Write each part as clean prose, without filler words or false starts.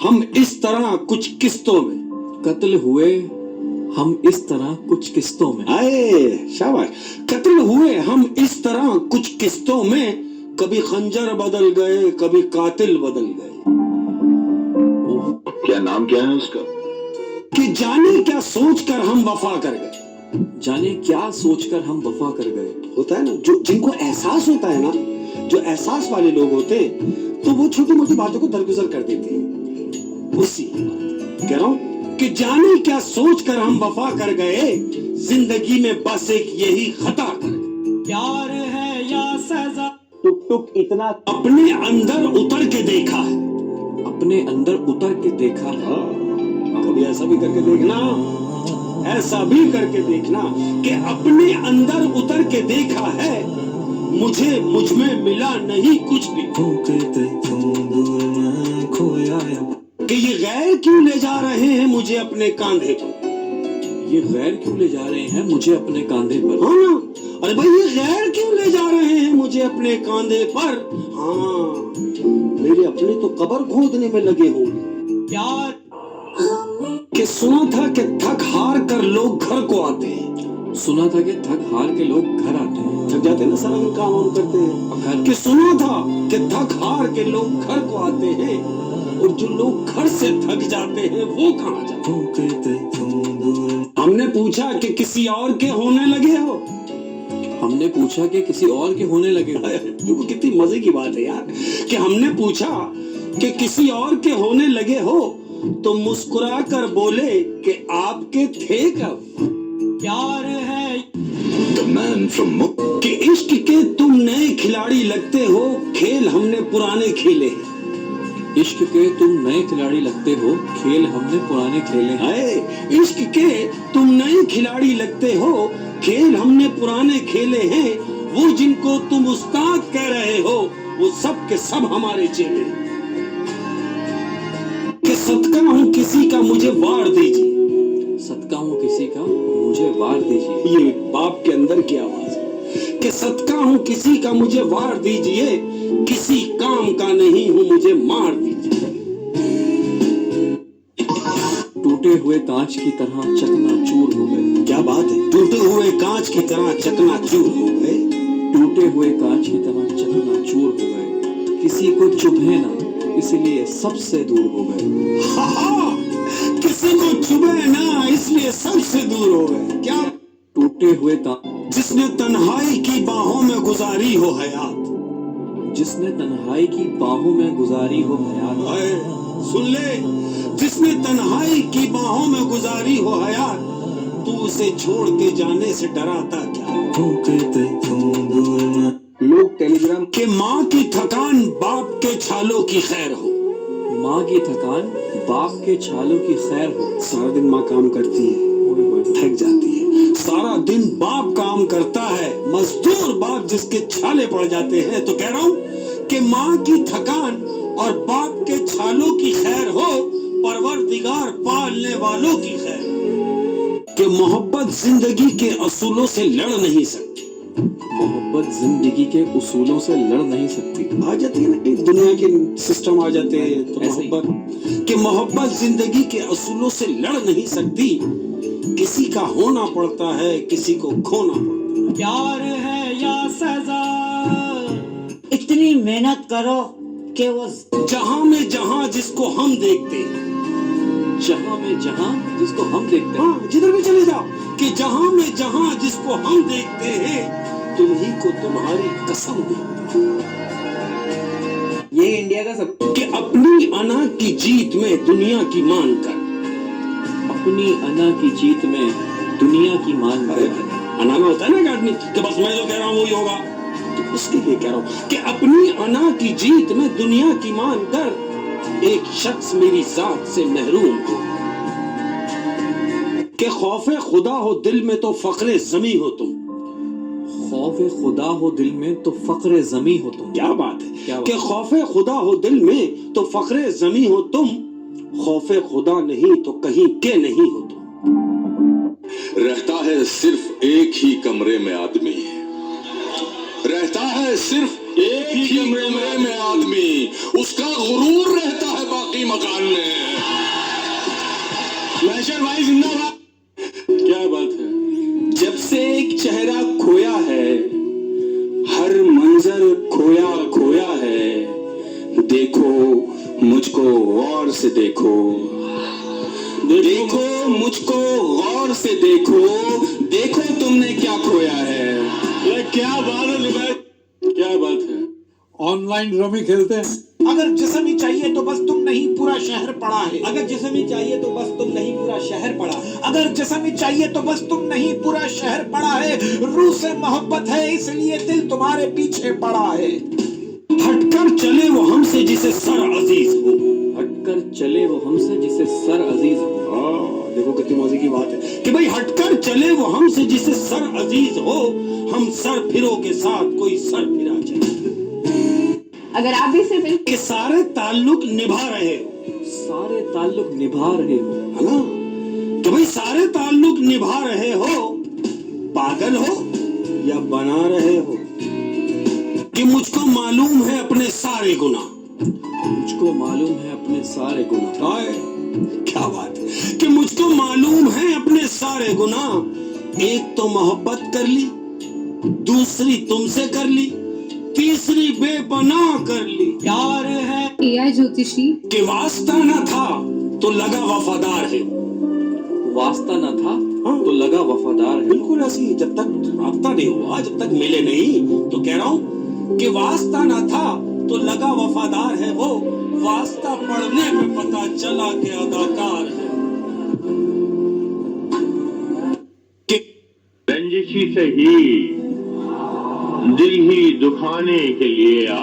हम इस तरह कुछ किस्तों में। कत्ल हुए हम इस तरह कुछ किस्तों में। आए शाबाश। कत्ल हुए हम इस तरह कुछ किस्तों में, कभी खंजर बदल गए कभी कातिल बदल गए। क्या नाम क्या है उसका? कि जाने क्या सोचकर हम वफा कर गए। जाने क्या सोचकर हम वफा कर गए। होता है ना, जो जिनको एहसास होता है ना, जो एहसास वाले लोग होते हैं, तो वो छोटी मोटी बातों को दरगुजर कर देते हैं। उसी कह रहा हूं कि जाने क्या सोचकर हम वफा कर गए, जिंदगी में बस एक यही खता कर गए। प्यार है या सजा, टुक टुक इतना अपने अंदर उतर के देखा है। अपने अंदर उतर के देखा है। कभी ऐसा भी करके देखना, ऐसा भी करके देखना कि अपने अंदर उतर के देखा है, मुझे मुझ में मिला नहीं कुछ भी। कि ये गैर क्यों ले जा रहे हैं मुझे अपने कांधे पर। ये गैर क्यों ले जा रहे हैं मुझे अपने कांधे पर। हाँ ना, अरे भाई ये गैर क्यों ले जा रहे हैं मुझे अपने कांधे पर। हाँ, मेरे अपने तो कब्र खोदने में लगे होंगे। प्यार कि सुना था कि थक हार कर लोग घर को आते हैं। सुना था कि थक हार के लोग घर आते हैं। थक जाते हैं ना, सारा दिन काम वाम करते हैं। कि सुना था कि थक हार के लोग घर को आते हैं, और जो लोग घर से थक जाते हैं वो कहाँ जाते हैं। हमने पूछा कि किसी और के होने लगे हो। हमने पूछा कि किसी और के होने लगे हो। देखो कितनी मजे की बात है यार, कि हमने पूछा कि किसी और के होने लगे हो, तो मुस्कुरा कर बोले कि आपके थे कब। प्यार है The man from कि इश्क के तुम नए खिलाड़ी लगते हो, खेल हमने पुराने खेले हैं। इश्क के तुम नए खिलाड़ी लगते हो, खेल हमने पुराने खेले हैं। हाय, इश्क के तुम नए खिलाड़ी लगते हो, खेल हमने पुराने खेले हैं। वो जिनको तुम उस्ताद कह रहे हो, वो सब के सब हमारे चेले हैं। कि सदका हूँ किसी का मुझे वार दीजिए। सदका हूँ किसी का मुझे वार दीजिए। ये बाप के अंदर की आवाज है कि सदका हूँ किसी का मुझे वार दीजिए, किसी काम का नहीं हूँ मुझे मार दीजिए। टूटे हुए कांच की तरह चकनाचूर हो गए। क्या बात है, टूटे हुए कांच की तरह चकनाचूर हो गए। टूटे हुए कांच की तरह चकनाचूर हो गए, किसी को चुभे ना इसलिए सबसे दूर हो गए। हाँ, किसी को चुभे ना इसलिए सबसे दूर हो गए। क्या टूटे हुए कांच जिसने तन्हाई की बाहों में गुजारी हो हयात। जिसने तन्हाई की बाहों में गुजारी हो हयात। हाय, सुन ले, जिसने तन्हाई की बाहों में गुजारी हो हयात, तू उसे छोड़ के जाने से डराता क्या। लोग टेलीग्राम के माँ की थकान बाप के छालों की खैर हो। माँ की थकान बाप के छालों की खैर हो। सारा दिन माँ काम करती है, थक जाती है। सारा दिन बाप काम करता है, मजदूर बाप जिसके छाले पड़ जाते हैं। तो कह रहा हूँ कि माँ की थकान और बाप के छालों की खैर हो, परवरदिगार पालने वालों की खैर। कि मोहब्बत जिंदगी के असूलों से लड़ नहीं सकती। मोहब्बत जिंदगी के उसूलों से लड़ नहीं सकती। आ जाती है ना, एक दुनिया के सिस्टम आ जाते हैं, तो ऐसे ही। मोहब्बत कि मोहब्बत जिंदगी के असूलों से लड़ नहीं सकती। किसी का होना पड़ता है, किसी को खोना पड़ता है। प्यार है या सजा, इतनी मेहनत करो कि वो जहां में जहां जिसको हम देखते हैं। जहां में जहां जिसको हम देखते हैं। हाँ, जिधर भी चले जाओ, कि जहां में जहां जिसको हम देखते हैं, तुम्ही को तुम्हारी कसम देते हैं। ये इंडिया का सब कि अपनी अना की जीत में दुनिया की मान कर। अपनी अना की जीत में दुनिया की मान कर। अना में होता है ना एक आदमी कि बस मैं जो कह रहा हूँ वही होगा, तो उसके लिए कह रहा हूँ कि अपनी अना की जीत में दुनिया की मान कर, एक शख्स मेरी जात से महरूम हो। कि खौफे खुदा हो दिल में तो फक्रे जमी हो तुम। खौफे खुदा हो दिल में तो फक्रे जमी हो तुम। क्या बात है, क्या बात कि खौफे खुदा हो दिल में तो फक्रे जमी हो तुम। खौफे खुदा नहीं तो कहीं के नहीं हो तुम। रहता है सिर्फ एक ही कमरे में आदमी, रहता है सिर्फ एक ही कमरे में आदमी, उसका गुरूर रहता है बाकी बाकी मकान में। मैशर भाई जिंदाबाद। क्या बात है, जब से एक चेहरा खोया है, हर मंजर खोया खोया है। देखो मुझको गौर से देखो, देखो मुझको गौर से देखो, देखो तुमने क्या खोया है। ये क्या बात है जुबैर? क्या बात है, ऑनलाइन रमी खेलते हैं। अगर जिस्म ही चाहिए तो बस तुम नहीं पूरा शहर पड़ा है। अगर जिस्म ही चाहिए तो बस तुम नहीं पूरा शहर पड़ा है। अगर जिस्म ही चाहिए तो बस तुम नहीं पूरा शहर पड़ा है। रूह से मोहब्बत है इसलिए दिल तुम्हारे पीछे पड़ा है। हटकर चले वो हमसे जिसे सर अजीज हो। हटकर चले वो हमसे जिसे सर अजीज हो। देखो कितनी मजे की बात है कि भाई हटकर चले वो हमसे जिसे सर अजीज हो। हम सर फिरो के साथ कोई सर फिरा चले। अगर आप भी सिर्फ के सारे ताल्लुक निभा रहे हो, सारे ताल्लुक निभा रहे हो, है ना? कि भाई सारे ताल्लुक निभा रहे हो, पागल हो या बना रहे हो। कि मुझको मालूम है अपने सारे गुनाह, मुझको मालूम है अपने सारे गुनाह। हाय क्या बात है कि मुझको मालूम है अपने सारे गुनाह। एक तो मोहब्बत कर ली, दूसरी तुमसे कर ली, तीसरी बेपनाह कर ली। प्यार है एआई ज्योतिषी कि वास्ता न था तो लगा वफादार है। वास्ता न था हाँ। तो लगा वफादार है। बिल्कुल ऐसी, जब तक राब्ता नहीं हुआ, जब तक मिले नहीं, तो कह रहा हूं कि वास्ता न था तो लगा वफादार है वो। वास्ता पढ़ने में पता चला कि अदाकार है। कि रंजिशी से ही दिल ही दुखाने के लिए आ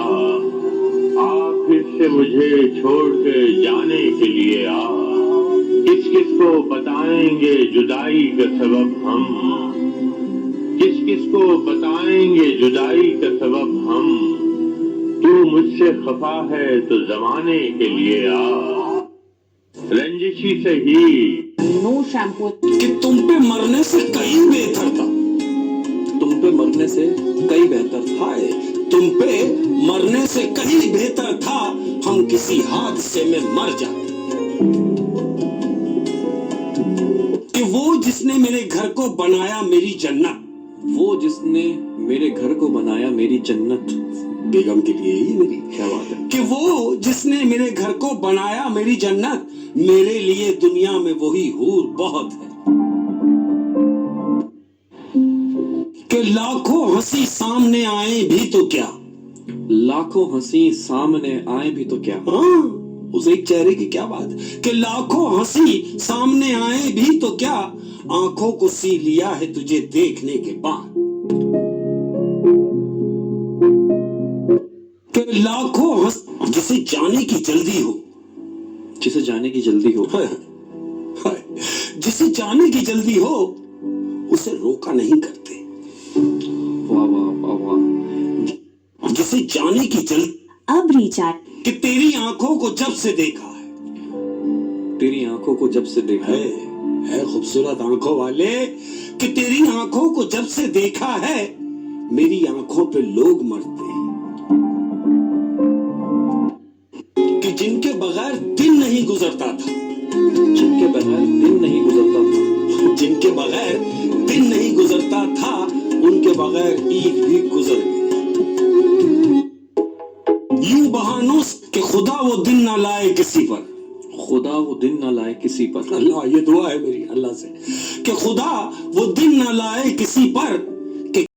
फिर से मुझे छोड़ के जाने के लिए आ। किस किस को बताएंगे जुदाई का सबब हम, किस किस को बताएंगे जुदाई का सबब हम। तू मुझसे खफा है तो जमाने के लिए आ। रंजिशी से ही नो शैम्पू कि तुम पे मरने से कहीं बेहतर था। तुम पे मरने से कई बेहतर था। हाय तुम पे मरने से कहीं बेहतर था हम किसी हादसे में मर जाते। कि वो जिसने मेरे घर को बनाया मेरी जन्नत, वो जिसने मेरे घर को बनाया मेरी जन्नत। बेगम के लिए ही मेरी। क्या बात है, कि वो जिसने मेरे घर को बनाया मेरी जन्नत, मेरे लिए दुनिया में वही हूर बहुत है। कि लाखों हंसी सामने आए भी तो क्या, लाखों हंसी सामने आए भी तो क्या। हाँ उस एक चेहरे की क्या बात है कि लाखों हंसी सामने आए भी तो क्या, आंखों को सी लिया है तुझे देखने के बाद। कि लाखों जिसे जाने की जल्दी हो, जिसे जाने की जल्दी हो, हाय, हाय, जिसे जाने की जल्दी हो उसे रोका नहीं करते। वाह वाह वाह वाह। जिसे जाने की जल्दी, अब रिचार्ज कि तेरी आंखों को जब से देखा है, तेरी आंखों को जब से देखा है खूबसूरत आंखों वाले, कि तेरी आंखों को जब से देखा है मेरी आंखों पे लोग मरते हैं। कि जिनके बगैर दिन नहीं गुजरता था, जिनके बगैर दिन नहीं गुजरता था, जिनके बगैर दिन नहीं गुजरता था उनके बगैर ईद भी गुजर गई। यूं बहानों कि खुदा वो दिन ना लाए किसी पर, खुदा वो दिन ना लाए किसी पर। अल्लाह ये दुआ है मेरी अल्लाह से कि खुदा वो दिन ना लाए किसी पर